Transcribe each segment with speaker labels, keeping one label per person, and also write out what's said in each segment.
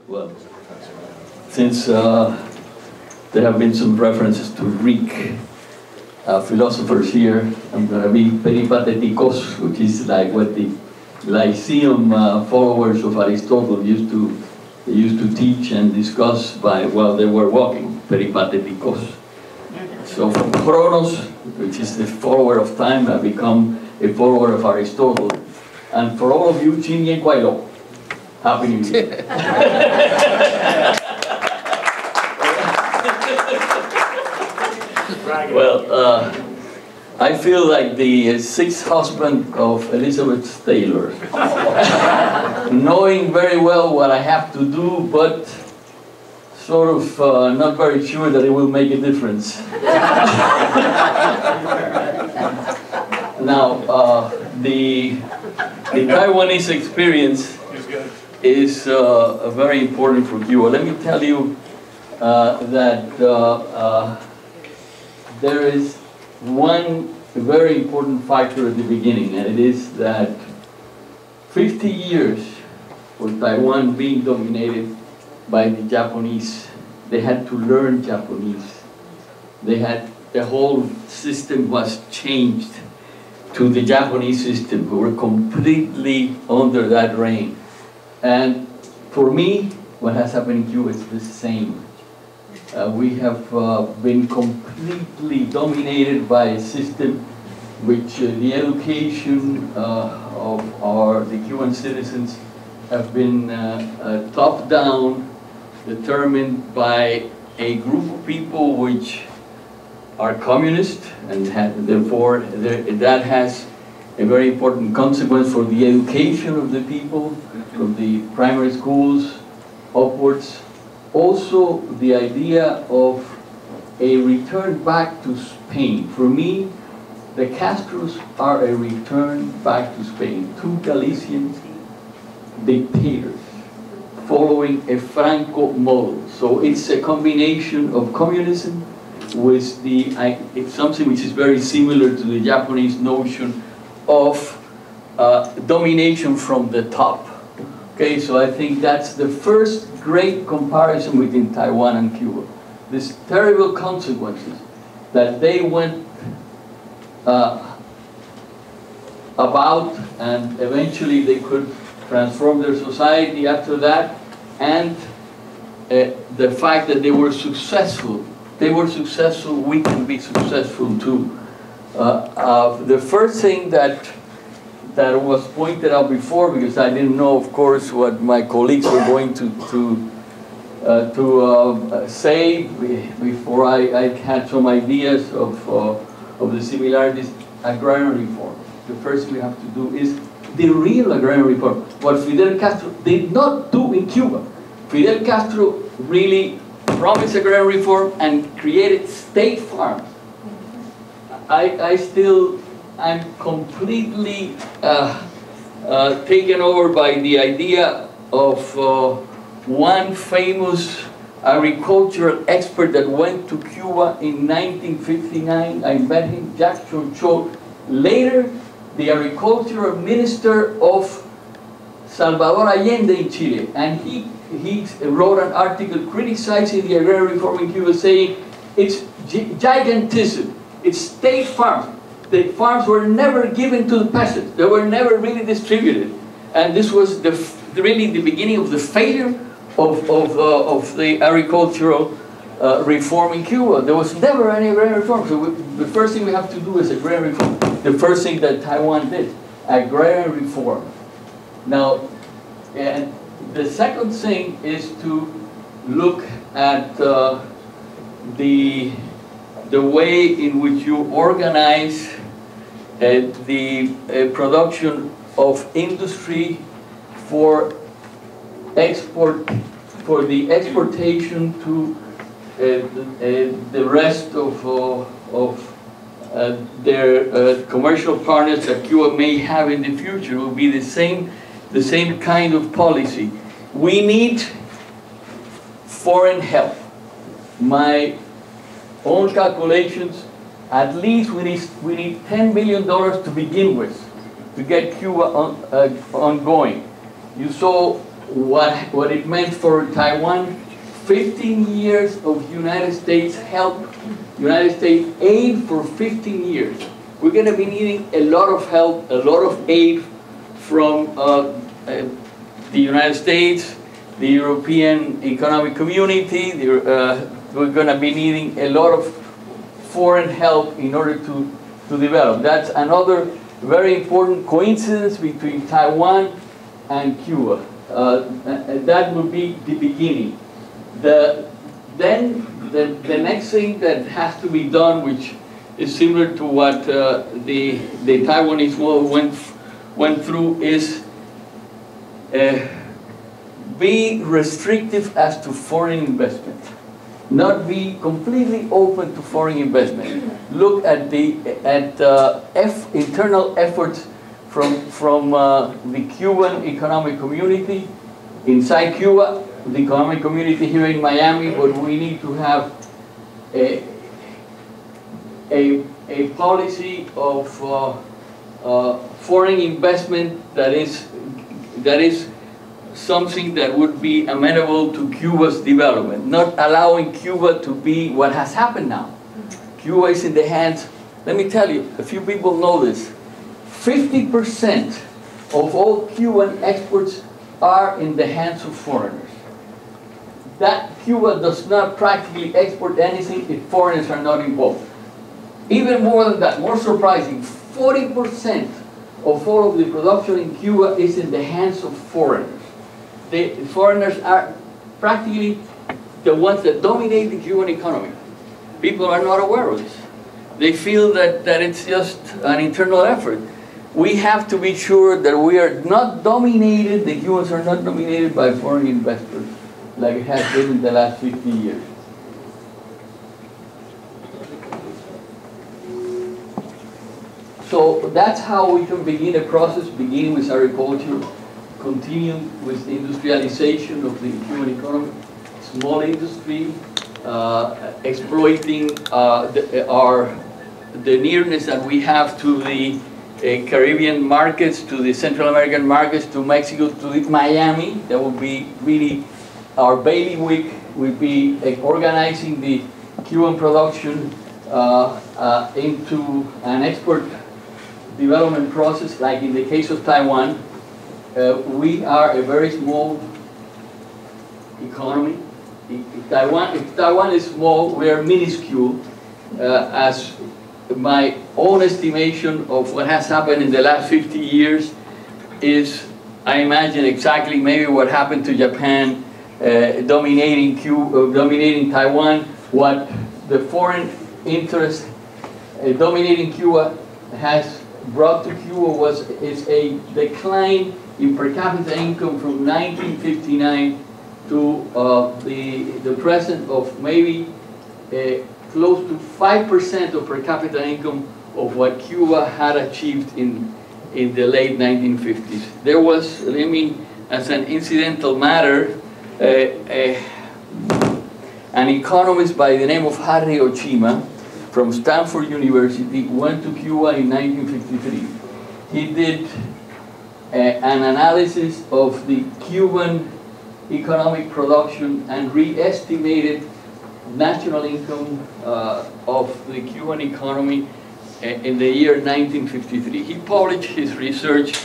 Speaker 1: Well, since there have been some references to Greek philosophers here, I'm going to be peripatetikos, which is like what the Lyceum followers of Aristotle used to teach and discuss while they were walking, peripatetikos. So from Chronos, which is the follower of time, I become a follower of Aristotle. And for all of you, Chinyen Kwailo. Happy New Year. Well, I feel like the sixth husband of Elizabeth Taylor, knowing very well what I have to do, but sort of not very sure that it will make a difference. Now, the Taiwanese experience is very important for Cuba. Let me tell you that there is one very important factor at the beginning, and it is that 50 years for Taiwan being dominated by the Japanese, they had to learn Japanese. The whole system was changed to the Japanese system, who were completely under that reign. And for me, what has happened in Cuba is the same. We have been completely dominated by a system which the education of the Cuban citizens have been top-down, determined by a group of people which are communist, and therefore that has a very important consequence for the education of the people, from the primary schools upwards. Also, the idea of a return back to Spain. For me, the Castros are a return back to Spain. Two Galician dictators following a Franco model. So it's a combination of communism with it's something which is very similar to the Japanese notion of domination from the top. Okay, so I think that's the first great comparison between Taiwan and Cuba. These terrible consequences that they went about, and eventually they could transform their society after that, and the fact that they were successful. They were successful, we can be successful too. The first thing that was pointed out before, because I didn't know, of course, what my colleagues were going to say before I had some ideas of the similarities. Agrarian reform. The first thing we have to do is the real agrarian reform. What Fidel Castro did not do in Cuba. Fidel Castro really promised agrarian reform and created state farms. I'm completely taken over by the idea of one famous agricultural expert that went to Cuba in 1959. I met him, Jacques Chonchot, later the agricultural minister of Salvador Allende in Chile. And he wrote an article criticizing the agrarian reform in Cuba, saying it's gigantism, it's state farms. The farms were never given to the peasants. They were never really distributed. And this was really the beginning of the failure of the agricultural reform in Cuba. There was never any agrarian reform. So the first thing we have to do is agrarian reform. The first thing that Taiwan did, agrarian reform. Now, and the second thing is to look at the way in which you organize the production of industry for export, for the exportation to the rest of their commercial partners that Cuba may have in the future. Will be the same kind of policy. We need foreign help. My own calculations, at least we need $10 billion to begin with to get Cuba ongoing. You saw what it meant for Taiwan. 15 years of United States help, United States aid for 15 years. We're going to be needing a lot of help, a lot of aid from the United States, the European Economic Community. We're going to be needing a lot of foreign help in order to develop. That's another very important coincidence between Taiwan and Cuba. That would be the beginning. Then the next thing that has to be done, which is similar to what the Taiwanese world went through, is be restrictive as to foreign investment. Not be completely open to foreign investment. Look at the internal efforts from the Cuban economic community inside Cuba, the economic community here in Miami, but we need to have a policy of foreign investment that is something that would be amenable to Cuba's development, not allowing Cuba to be what has happened now. Cuba is in the hands, let me tell you, a few people know this, 50% of all Cuban exports are in the hands of foreigners. That Cuba does not practically export anything if foreigners are not involved. Even more than that, more surprising, 40% of all of the production in Cuba is in the hands of foreigners. The foreigners are practically the ones that dominate the Cuban economy. People are not aware of this. They feel that it's just an internal effort. We have to be sure that we are not dominated, the Cubans are not dominated by foreign investors like it has been in the last 50 years. So that's how we can begin a process, beginning with agriculture, continue with the industrialization of the Cuban economy, small industry, exploiting the nearness that we have to the Caribbean markets, to the Central American markets, to Mexico, to Miami. That would be really our bailiwick. We'd be organizing the Cuban production into an export development process, like in the case of Taiwan. We are a very small economy. If Taiwan is small, we are minuscule. As my own estimation of what has happened in the last 50 years is, I imagine exactly maybe what happened to Japan dominating Taiwan, what the foreign interest dominating Cuba has brought to Cuba is a decline in per capita income from 1959 to the present of maybe close to 5% of per capita income of what Cuba had achieved in the late 1950s. There was, as an incidental matter, an economist by the name of Harry Oshima from Stanford University went to Cuba in 1953. He did an analysis of the Cuban economic production and re-estimated national income of the Cuban economy in the year 1953. He published his research.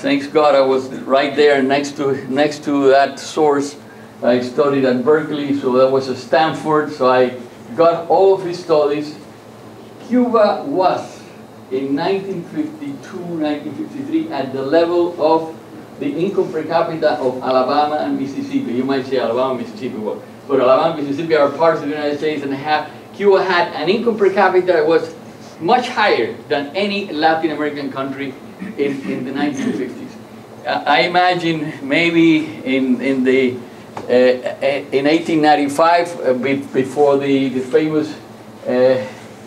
Speaker 1: Thanks God I was right there next to that source. I studied at Berkeley, so that was at Stanford, so I got all of his studies. Cuba was in 1952, 1953 at the level of the income per capita of Alabama and Mississippi. You might say Alabama and Mississippi, but Alabama and Mississippi are parts of the United States, and Cuba had an income per capita that was much higher than any Latin American country in the 1950s. I imagine maybe in 1895, before the famous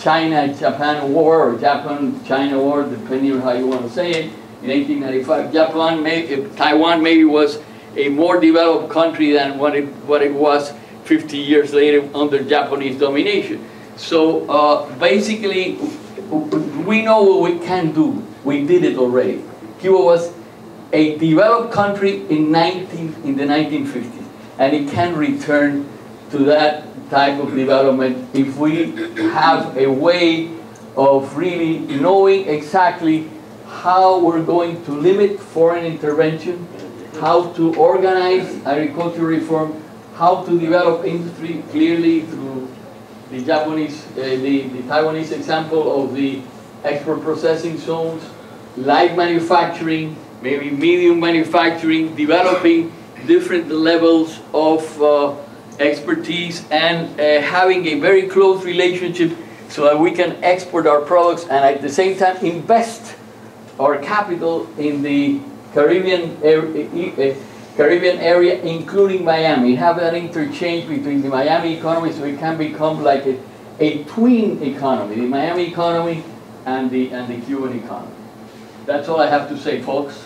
Speaker 1: China-Japan War, or Japan-China War, depending on how you want to say it, in 1895, Taiwan maybe was a more developed country than what it was 50 years later under Japanese domination. So basically, we know what we can do. We did it already. Cuba was a developed country in the 1950s, and it can return to that type of development if we have a way of really knowing exactly how we're going to limit foreign intervention, how to organize agricultural reform, how to develop industry, clearly through the Japanese, the Taiwanese example of the export processing zones, light manufacturing, maybe medium manufacturing, developing different levels of expertise, and having a very close relationship so that we can export our products and at the same time invest our capital in the Caribbean area, including Miami. Have an interchange between the Miami economy so it can become like a twin economy, the Miami economy and the Cuban economy. That's all I have to say, folks.